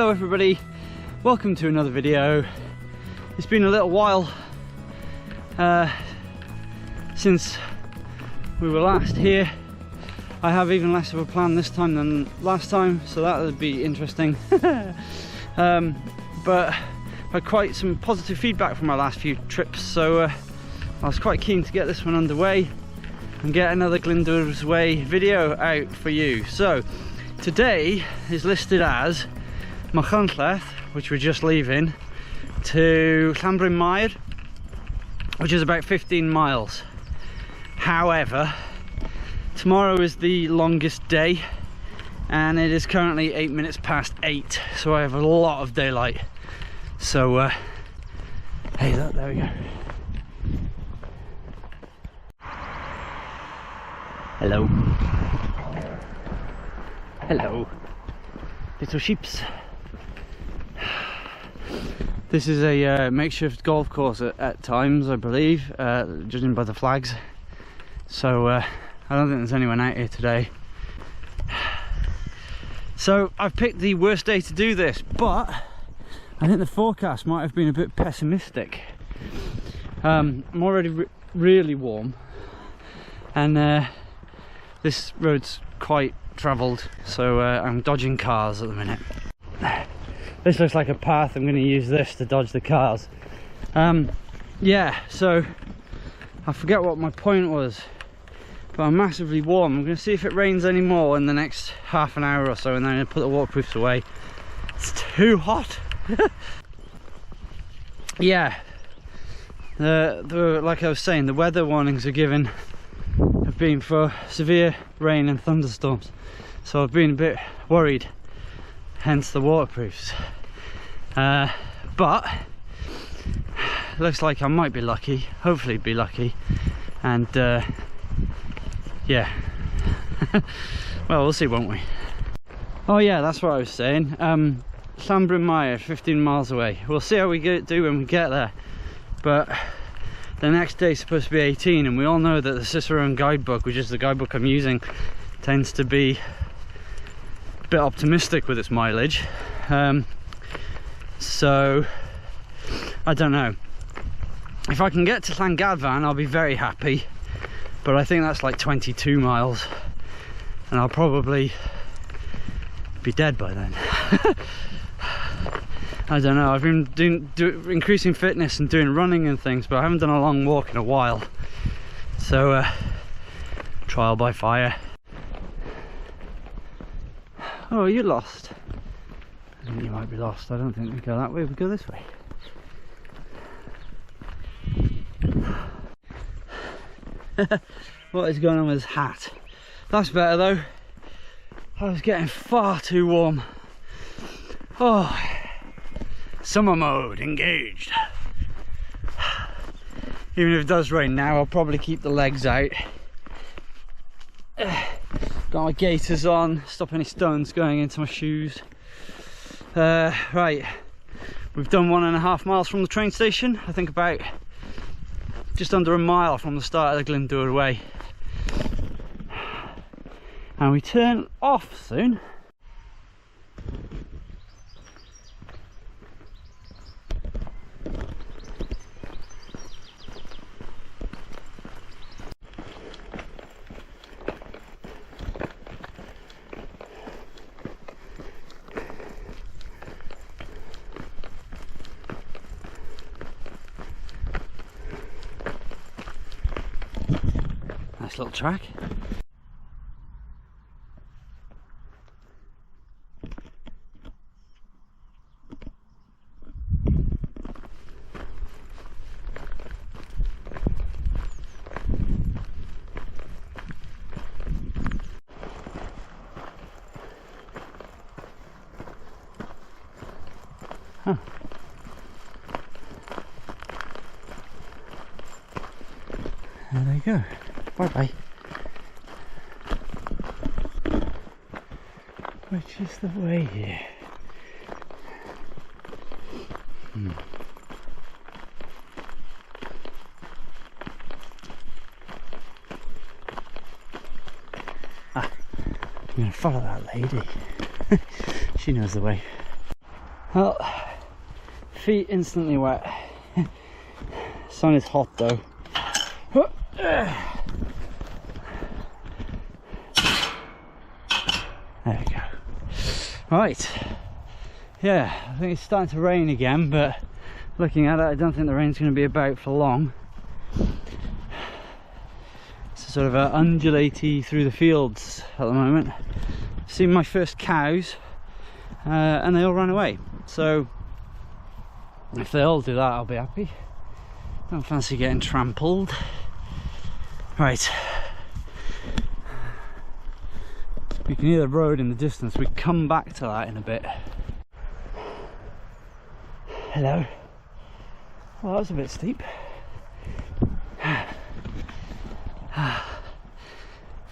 Hello everybody, welcome to another video. It's been a little while since we were last here. I have even less of a plan this time than last time, so that would be interesting. But I had quite some positive feedback from my last few trips, so I was quite keen to get this one underway and get another Glyndwr's Way video out for you. So today is listed as Machynlleth, which we're just leaving, to Llanbrynmair, which is about 15 miles. However, tomorrow is the longest day and it is currently 8 minutes past 8, so I have a lot of daylight. So hey look, there we go. Hello. Hello, little sheeps. This is a makeshift golf course at times, I believe, judging by the flags. So I don't think there's anyone out here today. So I've picked the worst day to do this, but I think the forecast might have been a bit pessimistic. I'm already really warm, and this road's quite travelled, so I'm dodging cars at the minute. This looks like a path. I'm going to use this to dodge the cars. Yeah, so I forget what my point was, but I'm massively warm. I'm going to see if it rains anymore in the next half an hour or so, and then I'm going to put the waterproofs away. It's too hot. Yeah, like I was saying, the weather warnings are given have been for severe rain and thunderstorms, so I've been a bit worried, hence the waterproofs. But looks like I might be lucky, hopefully be lucky, and yeah. Well, we'll see, won't we? Oh yeah, that's what I was saying. Llanbrynmair, 15 miles away. We'll see how we do when we get there, but the next day is supposed to be 18, and we all know that the Cicerone guidebook, which is the guidebook I'm using, tends to be a bit optimistic with its mileage. So I don't know. If I can get to Glyndwr, I'll be very happy, but I think that's like 22 miles and I'll probably be dead by then. I don't know, I've been increasing fitness and doing running and things, but I haven't done a long walk in a while. So trial by fire. Oh, you're lost. I think you might be lost. I don't think we go that way, we go this way. What is going on with his hat? That's better though. I was getting far too warm. Oh, summer mode engaged. Even if it does rain now, I'll probably keep the legs out. Got my gaiters on, stop any stones going into my shoes. Right, we've done 1.5 miles from the train station. I think about just under a mile from the start of the Glyndwr Way. And we turn off soon. Nice little track. Huh. There they go. Bye bye. Which is the way here? I'm going to follow that lady. She knows the way. Well, feet instantly wet. Sun is hot though. There we go. Right. Yeah, I think it's starting to rain again, but looking at it, I don't think the rain's going to be about for long. It's sort of undulating through the fields at the moment. I've seen my first cows, and they all ran away. So if they all do that, I'll be happy. Don't fancy getting trampled. Right. We can hear the road in the distance. We come back to that in a bit. Hello. Well, that was a bit steep.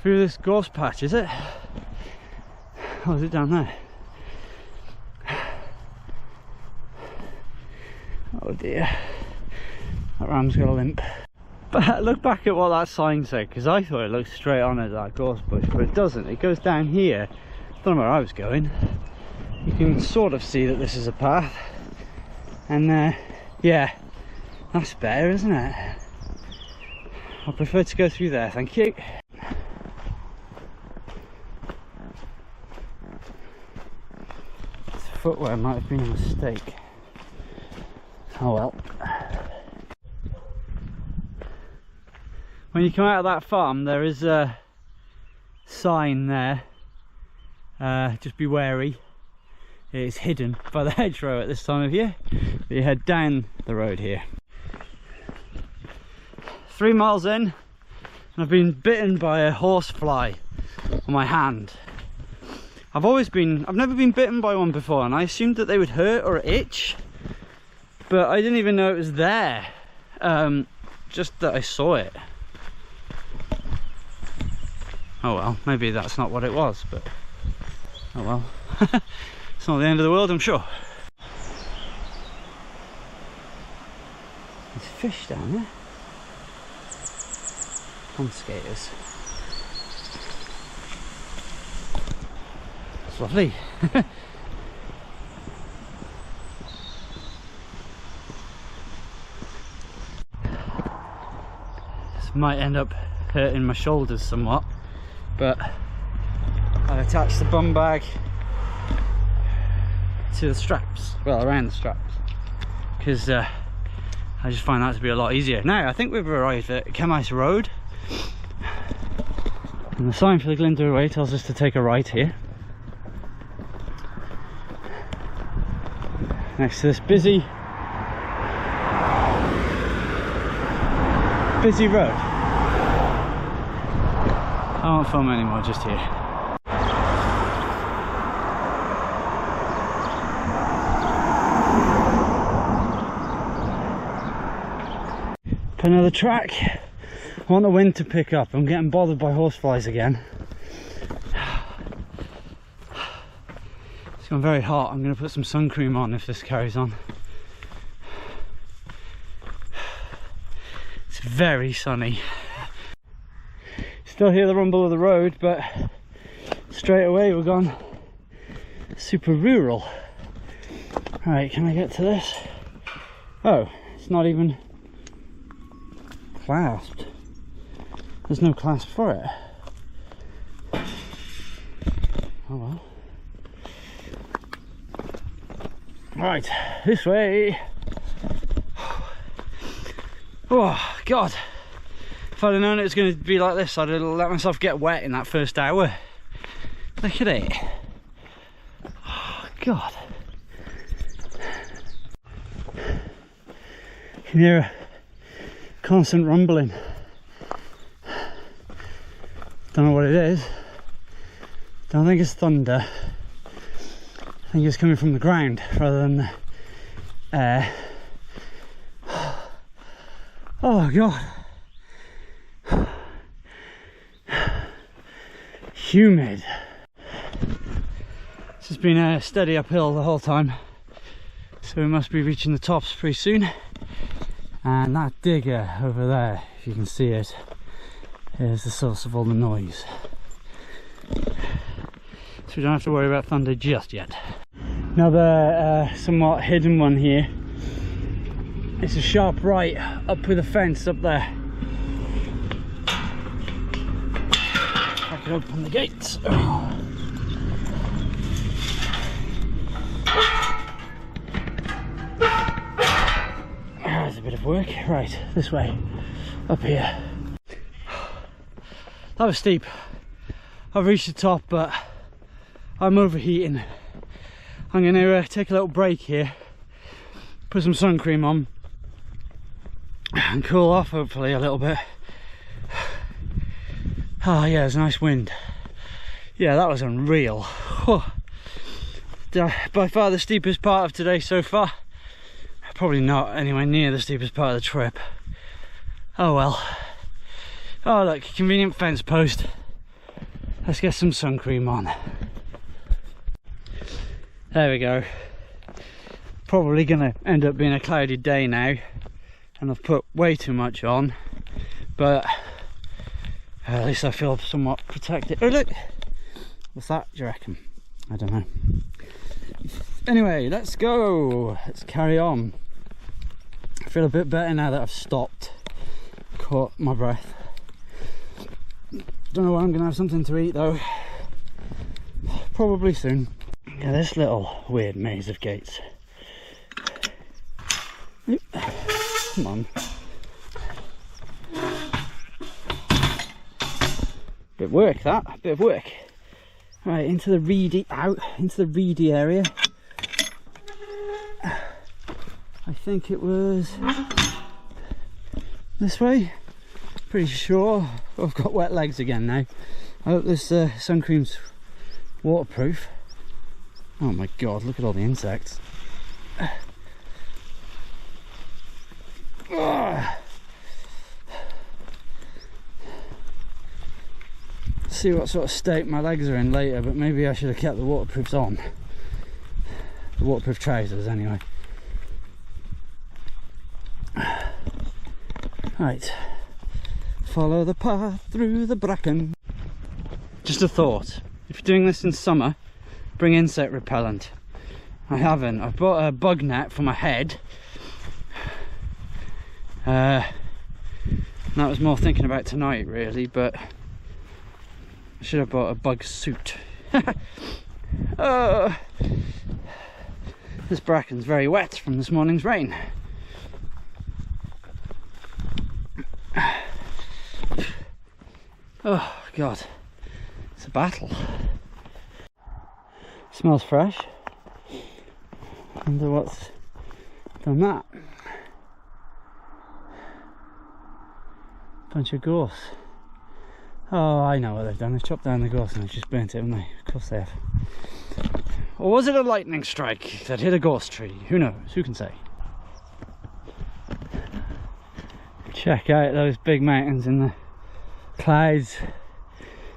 Through this gorse patch, is it? Oh, is it down there? Oh dear. That ram's got a limp. But look back at what that sign said, because I thought it looked straight on at that gorse bush, but it doesn't. It goes down here. I don't know where I was going. You can sort of see that this is a path. And yeah, that's better, isn't it? I prefer to go through there, thank you. This footwear might have been a mistake. Oh well. When you come out of that farm, there is a sign there. Just be wary. It's hidden by the hedgerow at this time of year. But you head down the road here. 3 miles in, and I've been bitten by a horsefly on my hand. I've never been bitten by one before, and I assumed that they would hurt or itch, but I didn't even know it was there. Just that I saw it. Oh well, maybe that's not what it was, but oh well. It's not the end of the world, I'm sure. There's fish down there. Pond skaters. It's lovely. This might end up hurting my shoulders somewhat, but I attached the bum bag to the straps, well, around the straps, because I just find that to be a lot easier. Now I think we've arrived at Chemais Road, and the sign for the Glyndwr way tells us to take a right here, next to this busy road. I won't film anymore, just here. Put another track. I want the wind to pick up. I'm getting bothered by horseflies again. It's gone very hot. I'm going to put some sun cream on if this carries on. It's very sunny. Still hear the rumble of the road, but straight away we're gone super rural. Right, can I get to this? Oh, it's not even clasped. There's no clasp for it. Oh well. Right, this way. Oh god, if I'd have known it was going to be like this, I'd have let myself get wet in that first hour. Look at it. Oh god. You can hear a constant rumbling. Don't know what it is. Don't think it's thunder. I think it's coming from the ground rather than the air. Oh god. Humid. This has been a steady uphill the whole time, so we must be reaching the tops pretty soon. And that digger over there, if you can see it, is the source of all the noise. So we don't have to worry about thunder just yet. Another somewhat hidden one here. It's a sharp right up with a fence up there. I can open the gates. Oh. There's a bit of work. Right, this way, up here. That was steep. I've reached the top, but I'm overheating. I'm going to take a little break here, put some sun cream on and cool off hopefully a little bit. Oh yeah, there's a nice wind. Yeah, that was unreal. By far the steepest part of today so far. Probably not anywhere near the steepest part of the trip. Oh well. Oh look, convenient fence post. Let's get some sun cream on. There we go. Probably gonna end up being a cloudy day now, and I've put way too much on, but at least I feel somewhat protected. Oh look! What's that, do you reckon? I don't know. Anyway, let's go! Let's carry on. I feel a bit better now that I've stopped. Caught my breath. Don't know when I'm gonna have something to eat though. Probably soon. Yeah, this little weird maze of gates. Come on. Bit of work that, bit of work. Right, into the reedy, into the reedy area. I think it was this way. Pretty sure. I've got wet legs again now. I hope this sun cream's waterproof. Oh my god, look at all the insects. See what sort of state my legs are in later, but maybe I should have kept the waterproofs on. The waterproof trousers anyway. Right, follow the path through the bracken. Just a thought, if you're doing this in summer, bring insect repellent. I haven't. I've bought a bug net for my head. That was more thinking about tonight really, but I should have bought a bug suit. This bracken's very wet from this morning's rain. Oh god, it's a battle. Smells fresh. Wonder what's done that. Bunch of gorse. Oh, I know what they've done. They've chopped down the gorse and they've just burnt it, haven't they? Of course they have. Or was it a lightning strike that hit a gorse tree? Who knows? Who can say? Check out those big mountains in the clouds.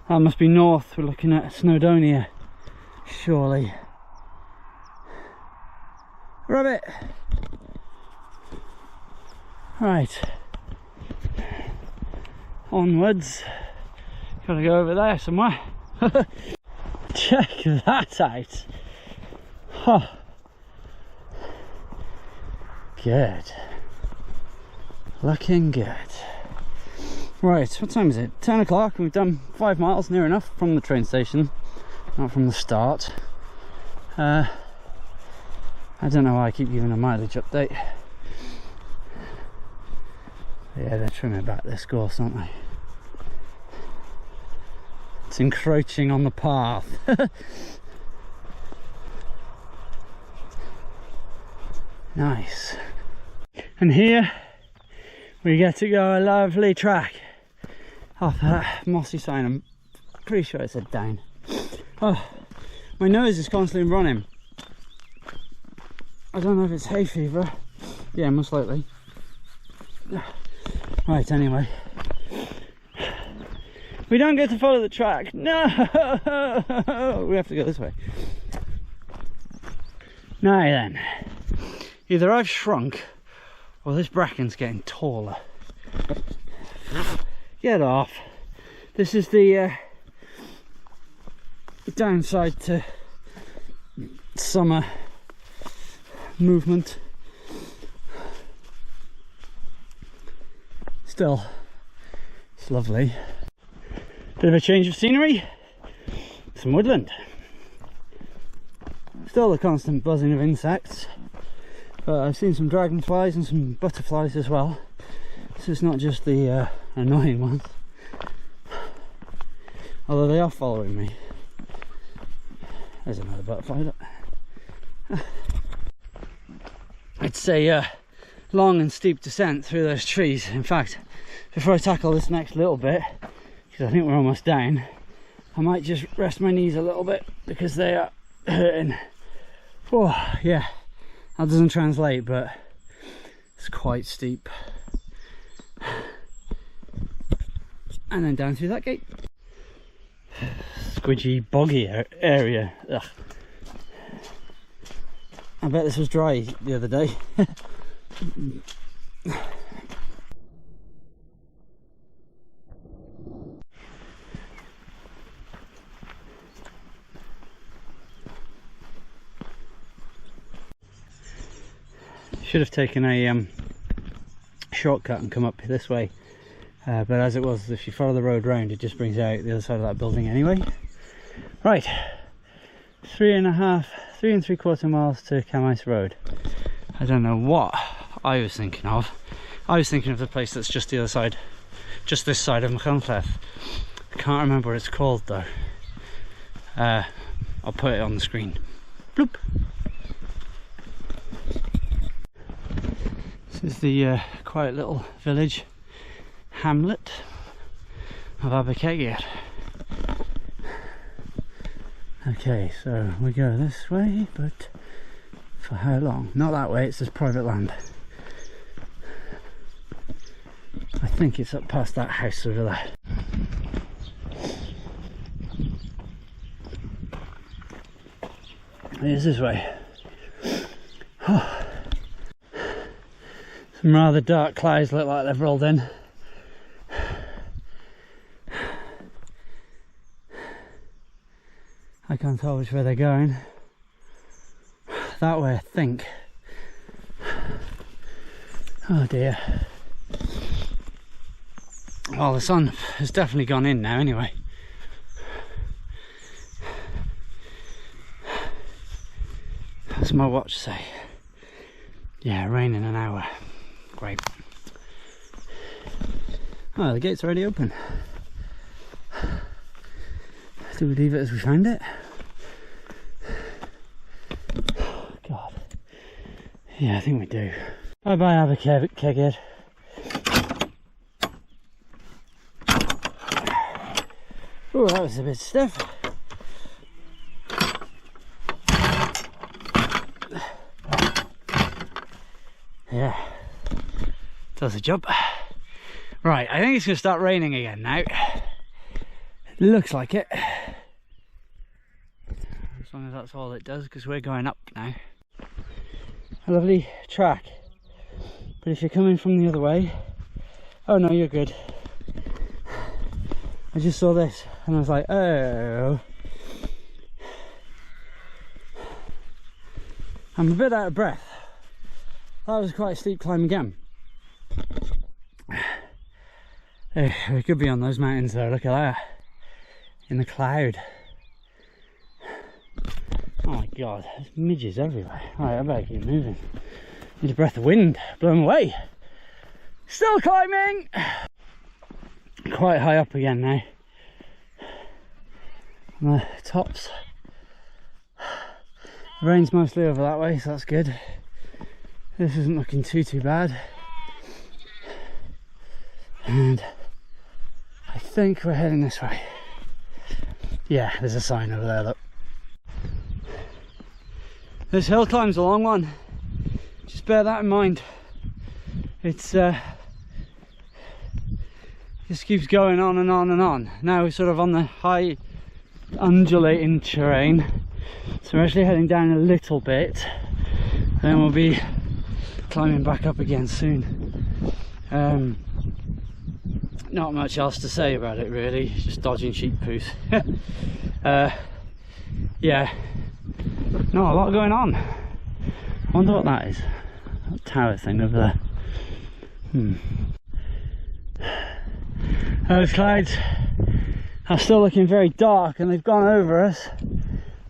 That must be north. We're looking at Snowdonia. Surely. Rabbit! Right. Onwards. Gotta go over there somewhere. Check that out. Huh. Good. Looking good. Right, what time is it? 10 o'clock. We've done 5 miles, near enough, from the train station. Not from the start. I don't know why I keep giving a mileage update. Yeah, they're trimming back this gorse, aren't they? It's encroaching on the path. Nice. And here we get to go a lovely track off that mossy sign. I'm pretty sure it said down. Oh, my nose is constantly running. I don't know if it's hay fever. Yeah, most likely. Right, anyway. We don't get to follow the track. No! We have to go this way. Now then. Either I've shrunk or this bracken's getting taller. Get off. This is the downside to summer movement. Still, it's lovely. Bit of a change of scenery, some woodland. Still the constant buzzing of insects, but I've seen some dragonflies and some butterflies as well, so it's not just the annoying ones, although they are following me. There's another butterfly, look. It's a long and steep descent through those trees. In fact, before I tackle this next little bit, because I think we're almost down, I might just rest my knees a little bit because they are hurting. Oh yeah, that doesn't translate, but it's quite steep. And then down through that gate. Squidgy, boggy area. Ugh. I bet this was dry the other day. Should have taken a shortcut and come up this way, but as it was, if you follow the road round, it just brings you out the other side of that building anyway. Right, 3.75 miles to Camais Road. I don't know what I was thinking of. I was thinking of the place that's just the other side, just this side of Machynlleth. I can't remember what it's called though. I'll put it on the screen. Bloop. This is the quiet little village hamlet of Abercegir. Okay, so we go this way, but for how long? Not that way, it's just private land. I think it's up past that house over there. It is this way. Oh. Some rather dark clouds look like they've rolled in. I can't tell which way they're going. That way, I think. Oh dear. Well, the sun has definitely gone in now anyway. What's my watch say? Yeah, rain in an hour. Great. Oh, the gate's already open. Do we leave it as we found it? Oh, God. Yeah, I think we do. Bye bye, Abercegir. Oh, that was a bit stiff. Yeah, does the job. Right, I think it's going to start raining again now. Looks like it. As long as that's all it does, because we're going up now. A lovely track. But if you're coming from the other way... Oh no, you're good. I just saw this and I was like, oh. I'm a bit out of breath. That was quite a steep climb again. We could be on those mountains though, look at that. In the cloud. Oh my God, there's midges everywhere. Right, I better keep moving. Need a breath of wind, blow them away. Still climbing! Quite high up again now. On the tops. The rain's mostly over that way, so that's good. This isn't looking too bad. And I think we're heading this way. Yeah, there's a sign over there, look. This hill climb's a long one. Just bear that in mind. It's just keeps going on and on and on. Now we're sort of on the high undulating terrain. So we're actually heading down a little bit. Then we'll be climbing back up again soon. Not much else to say about it really, just dodging sheep poos. Yeah, not a lot going on. wonder what that is. That tower thing over there. Those clouds are still looking very dark, and they've gone over us.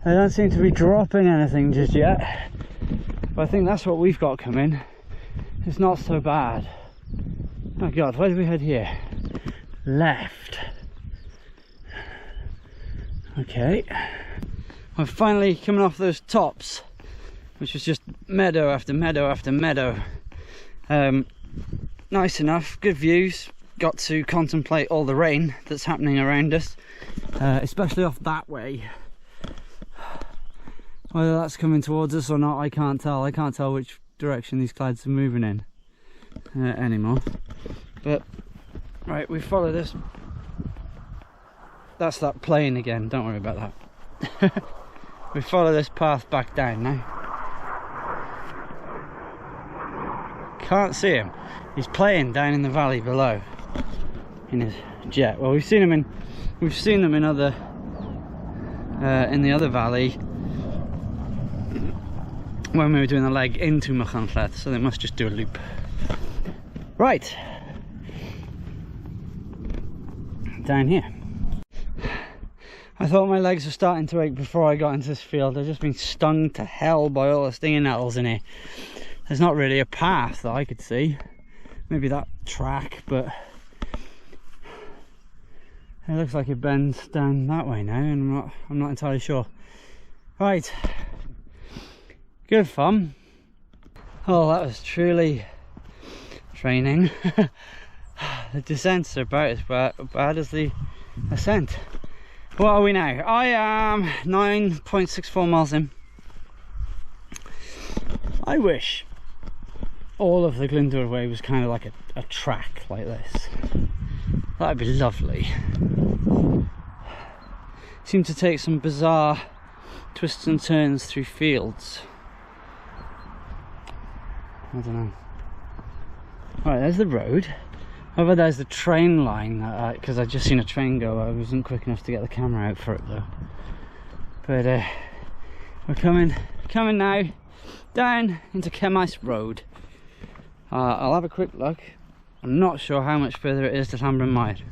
They don't seem to be dropping anything just yet, but I think that's what we've got coming. It's not so bad. Oh god, where do we head here? Left. Okay, we're finally coming off those tops, which was just meadow after meadow after meadow. Nice enough, good views. Got to contemplate all the rain that's happening around us, especially off that way. Whether that's coming towards us or not, I can't tell. I can't tell which direction these clouds are moving in anymore. But right, we follow this. That's that plane again, don't worry about that. We follow this path back down now. Can't see him. He's playing down in the valley below in his jet. Well, we've seen them in other in the other valley when we were doing the leg into Machynlleth, so they must just do a loop. Right, down here. I thought my legs were starting to ache before I got into this field. I've just been stung to hell by all the stinging nettles in here. There's not really a path that I could see. Maybe that track, but it looks like it bends down that way now, and I'm not entirely sure. Right, good fun. Oh, that was truly training. The descents are about as bad as the ascent. What are we now? I am 9.64 miles in. I wish all of the Glyndwr way was kind of like a track like this. That'd be lovely. Seem to take some bizarre twists and turns through fields. I don't know. Alright, there's the road. Over there's the train line, because I'd just seen a train go. I wasn't quick enough to get the camera out for it though. But we're coming now down into Machynlleth Road. I'll have a quick look. I'm not sure how much further it is to Llanbrynmair.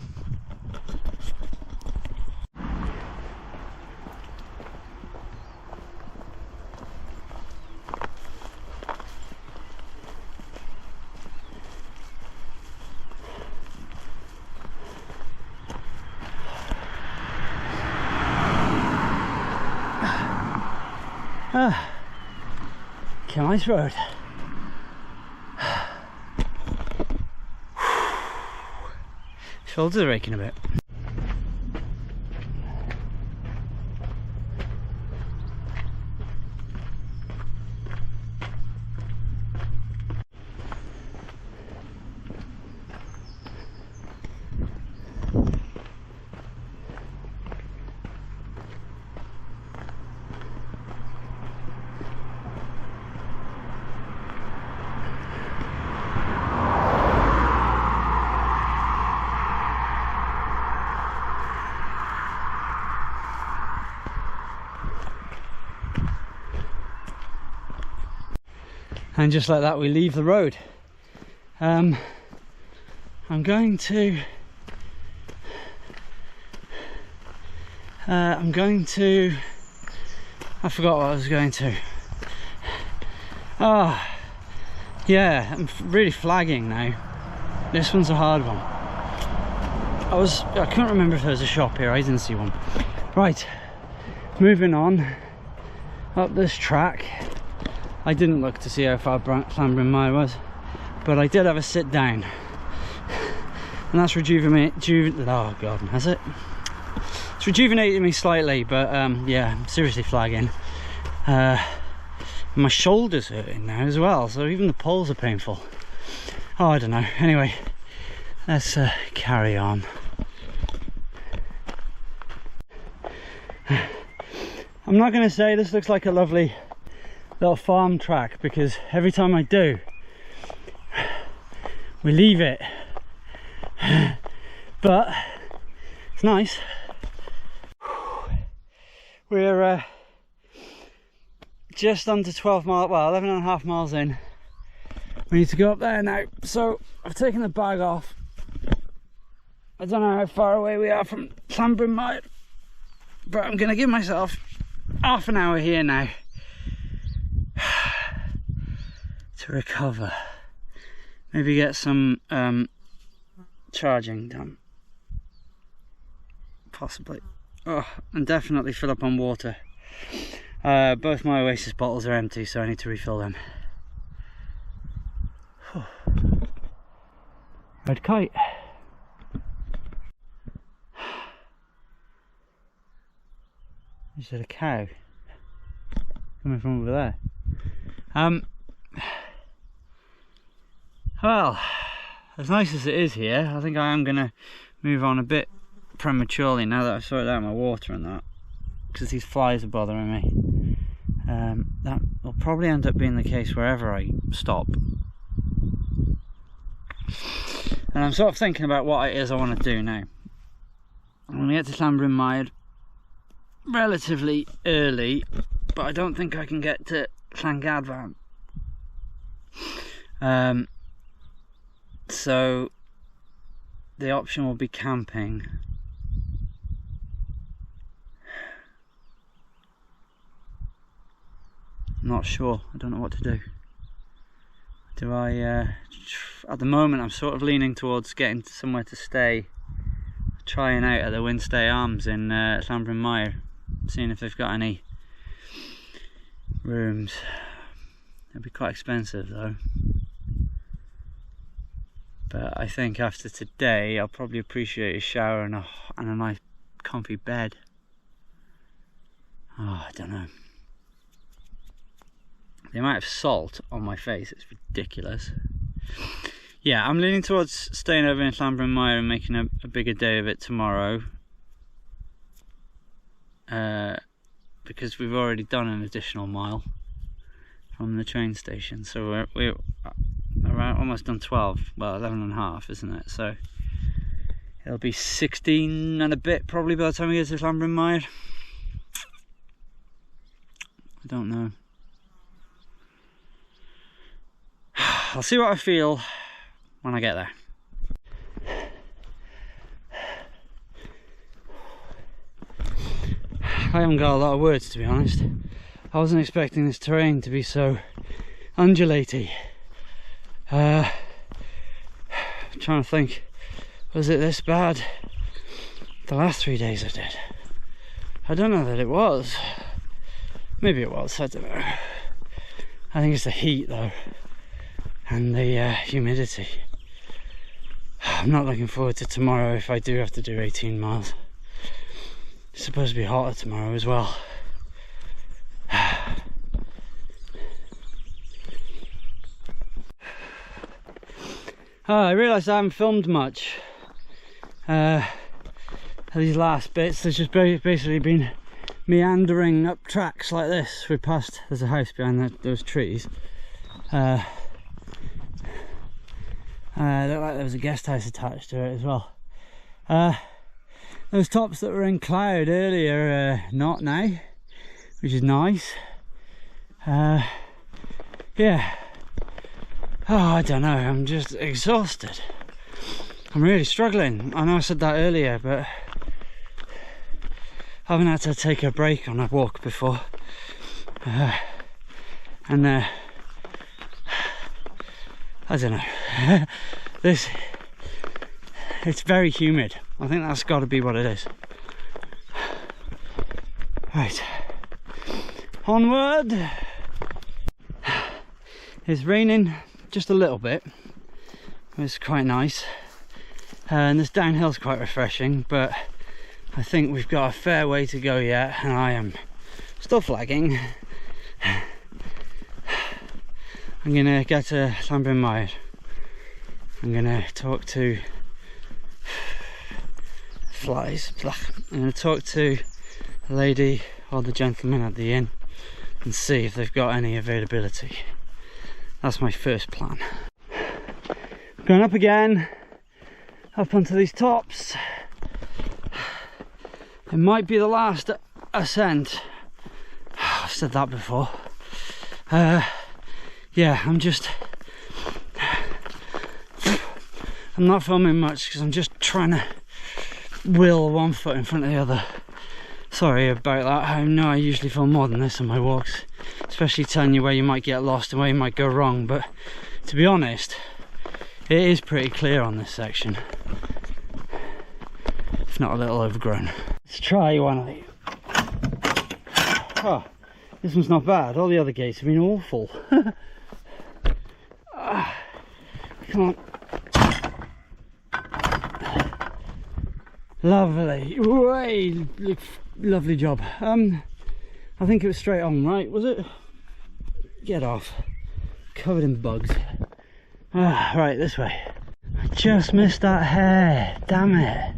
Machynlleth Road. Shoulders are aching a bit. And just like that we leave the road. I'm going to I forgot what I was going to. Yeah, I'm really flagging now. This one's a hard one. I couldn't remember if there was a shop here. I didn't see one. Right, moving on up this track. I didn't look to see how far Llanbrynmair was, but I did have a sit down, and that's oh god, has it? It's rejuvenated me slightly, but yeah, I'm seriously flagging. My shoulder's hurting now as well, so even the poles are painful. Oh, I don't know. Anyway, let's carry on. I'm not going to say this looks like a lovely little farm track, because every time I do, we leave it. But it's nice. We're just under 12 miles, well 11 and a half miles in. We need to go up there now, so I've taken the bag off. I don't know how far away we are from Llanbrynmair, but I'm going to give myself half an hour here now to recover. Maybe get some charging done, possibly. Oh, and definitely fill up on water. Both my Oasis bottles are empty, so I need to refill them. Red kite. Is it a cow coming from over there? Well, as nice as it is here, I think I am going to move on a bit prematurely now that I've sorted out my water and that, because these flies are bothering me. That will probably end up being the case wherever I stop. And I'm sort of thinking about what it is I want to do now. I'm going to get to Llanbrynmair relatively early, but I don't think I can get to Glyndwr. So the option will be camping. I'm not sure, I don't know what to do. Do I, at the moment I'm sort of leaning towards getting somewhere to stay, trying out at the Windstay Arms in Llanbrynmair, seeing if they've got any rooms. It'd be quite expensive though. But I think after today I'll probably appreciate a shower and a nice comfy bed. Oh, I don't know. The amount of salt on my face is ridiculous. Yeah, I'm leaning towards staying over in Llanbrynmair and making a bigger day of it tomorrow. Because we've already done an additional mile from the train station. So we're around, almost done 12, well 11 and a half, isn't it? So it'll be 16 and a bit probably by the time we get to Llanbrynmair. I don't know. I'll see what I feel when I get there. I haven't got a lot of words, to be honest. I wasn't expecting this terrain to be so undulating. I'm trying to think, was it this bad the last 3 days I did? I don't know that it was. Maybe it was, I don't know. I think it's the heat though, and the humidity. I'm not looking forward to tomorrow if I do have to do 18 miles. It's supposed to be hotter tomorrow as well. I realised I haven't filmed much these last bits. There's just basically been meandering up tracks like this. We passed, there's a house behind those trees. Looked like there was a guest house attached to it as well. Those tops that were in cloud earlier not now, which is nice. Yeah. Oh, I don't know, I'm just exhausted. I'm really struggling. I know I said that earlier, but I haven't had to take a break on a walk before. I don't know. It's very humid. I think that's got to be what it is. Right, onward. It's raining just a little bit. It's quite nice, and this downhill's quite refreshing, but I think we've got a fair way to go yet, and I am still flagging. I'm gonna get to Llanbrynmair. I'm gonna talk to flies. I'm gonna talk to the lady or the gentleman at the inn and see if they've got any availability. That's my first plan. Going up again, up onto these tops. It might be the last ascent. I've said that before. Yeah, I'm not filming much because I'm just trying to will one foot in front of the other. Sorry about that. I know I usually film more than this on my walks, especially telling you where you might get lost and where you might go wrong, but to be honest, it is pretty clear on this section, if not a little overgrown. Let's try one of these. Oh, this one's not bad. All the other gates have been awful. Come on. Lovely. Way, lovely job. I think it was straight on, right? Was it? Get off. Covered in bugs. Right, this way. I just missed that hare. Damn it.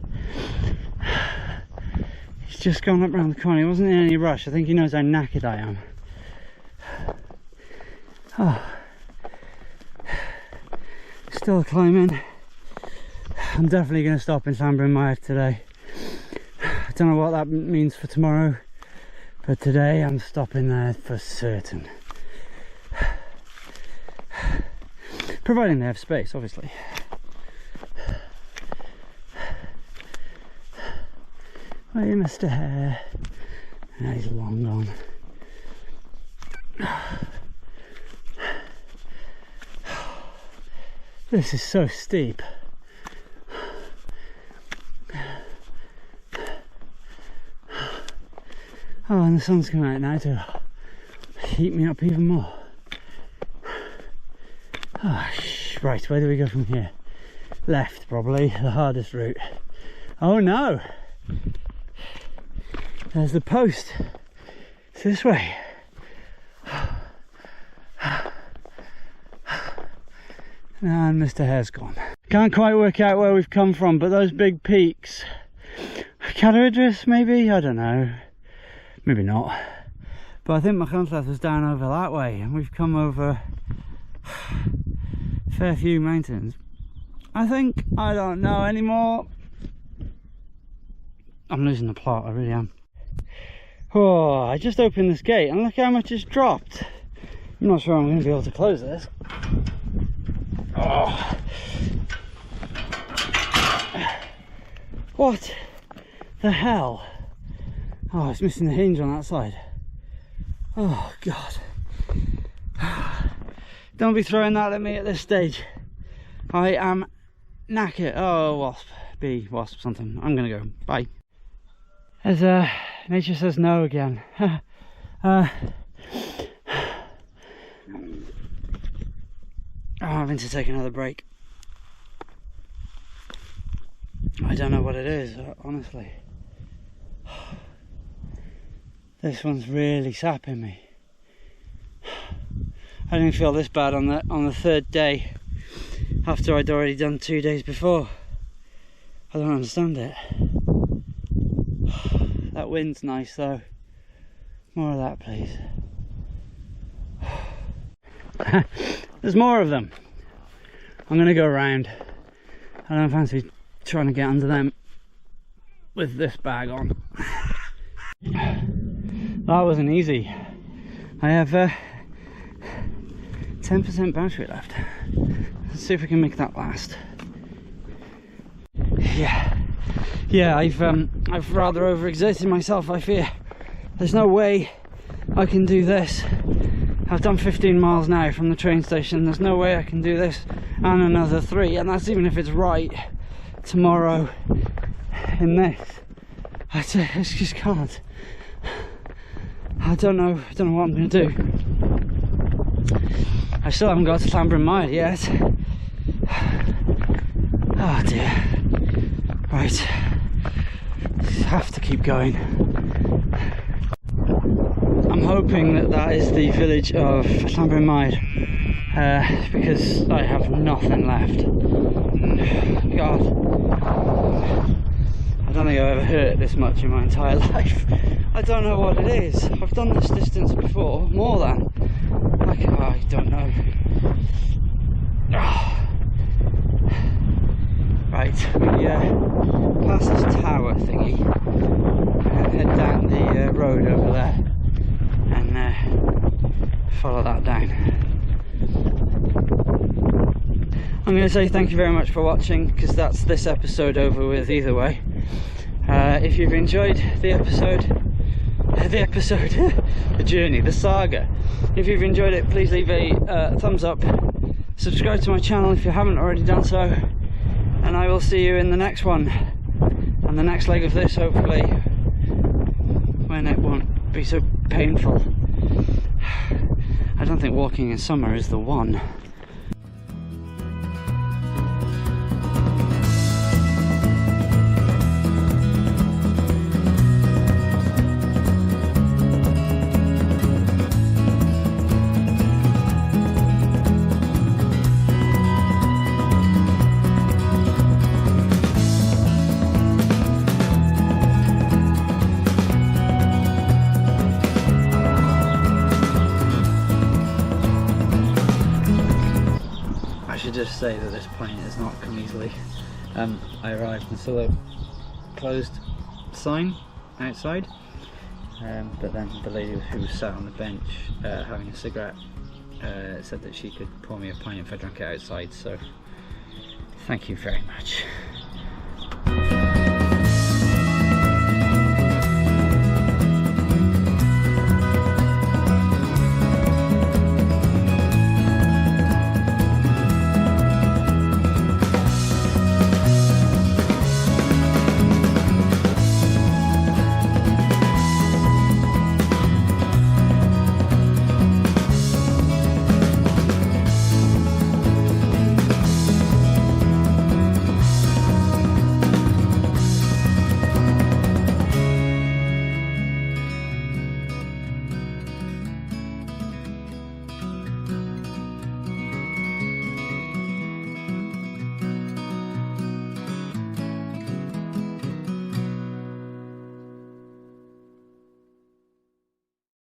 He's just gone up around the corner. He wasn't in any rush. I think he knows how knackered I am. Oh. Still climbing. I'm definitely going to stop in Llanbrynmair today. I don't know what that means for tomorrow, but today I'm stopping there for certain. Providing they have space, obviously. Where are you, Mr. Hare? Ah, he's long gone. This is so steep. Oh, and the sun's coming out now to heat me up even more. Oh, right, where do we go from here? Left, probably, the hardest route. Oh no! There's the post. It's this way. And Mr. Hare's gone. Can't quite work out where we've come from, but those big peaks. Cicerone, maybe? I don't know. Maybe not. But I think Machynlleth was down over that way, and we've come over a fair few mountains. I think. I don't know anymore. I'm losing the plot, I really am. Oh, I just opened this gate and look how much it's dropped. I'm not sure I'm going to be able to close this. Oh. What the hell? Oh, it's missing the hinge on that side. Oh God. Don't be throwing that at me at this stage. I am knackered. Oh, wasp. Bee, wasp, something. I'm gonna go. Bye. As nature says no again. I'm having to take another break. I don't know what it is, honestly. This one's really sapping me. I didn't feel this bad on the third day, after I'd already done 2 days before. I don't understand it. That wind's nice though. More of that, please. There's more of them. I'm gonna go around. I don't fancy trying to get under them with this bag on. That wasn't easy. I have 10% battery left. Let's see if we can make that last. Yeah, I've rather overexerted myself, I fear. There's no way I can do this. I've done 15 miles now from the train station. There's no way I can do this and another 3, and that's even if it's right tomorrow in this. I just can't. I don't know what I'm going to do. I still haven't got to Llanbrynmair yet. Oh dear. Right. Have to keep going. I'm hoping that is the village of Llanbrynmair, because I have nothing left. God. I don't think I've ever hurt this much in my entire life. I don't know what it is. I've done this distance before, more than. I don't know. Right, we pass this tower thingy and head down the road over there and follow that down. I'm going to say thank you very much for watching, because that's this episode over with either way. If you've enjoyed the journey, the saga, if you've enjoyed it, please leave a thumbs up, subscribe to my channel if you haven't already done so, and I will see you in the next one, and the next leg of this, hopefully, when it won't be so painful. I don't think walking in summer is the one. Just say that this plane has not come easily. I arrived and saw a closed sign outside, but then the lady who was sat on the bench having a cigarette said that she could pour me a pint if I drank it outside, so thank you very much.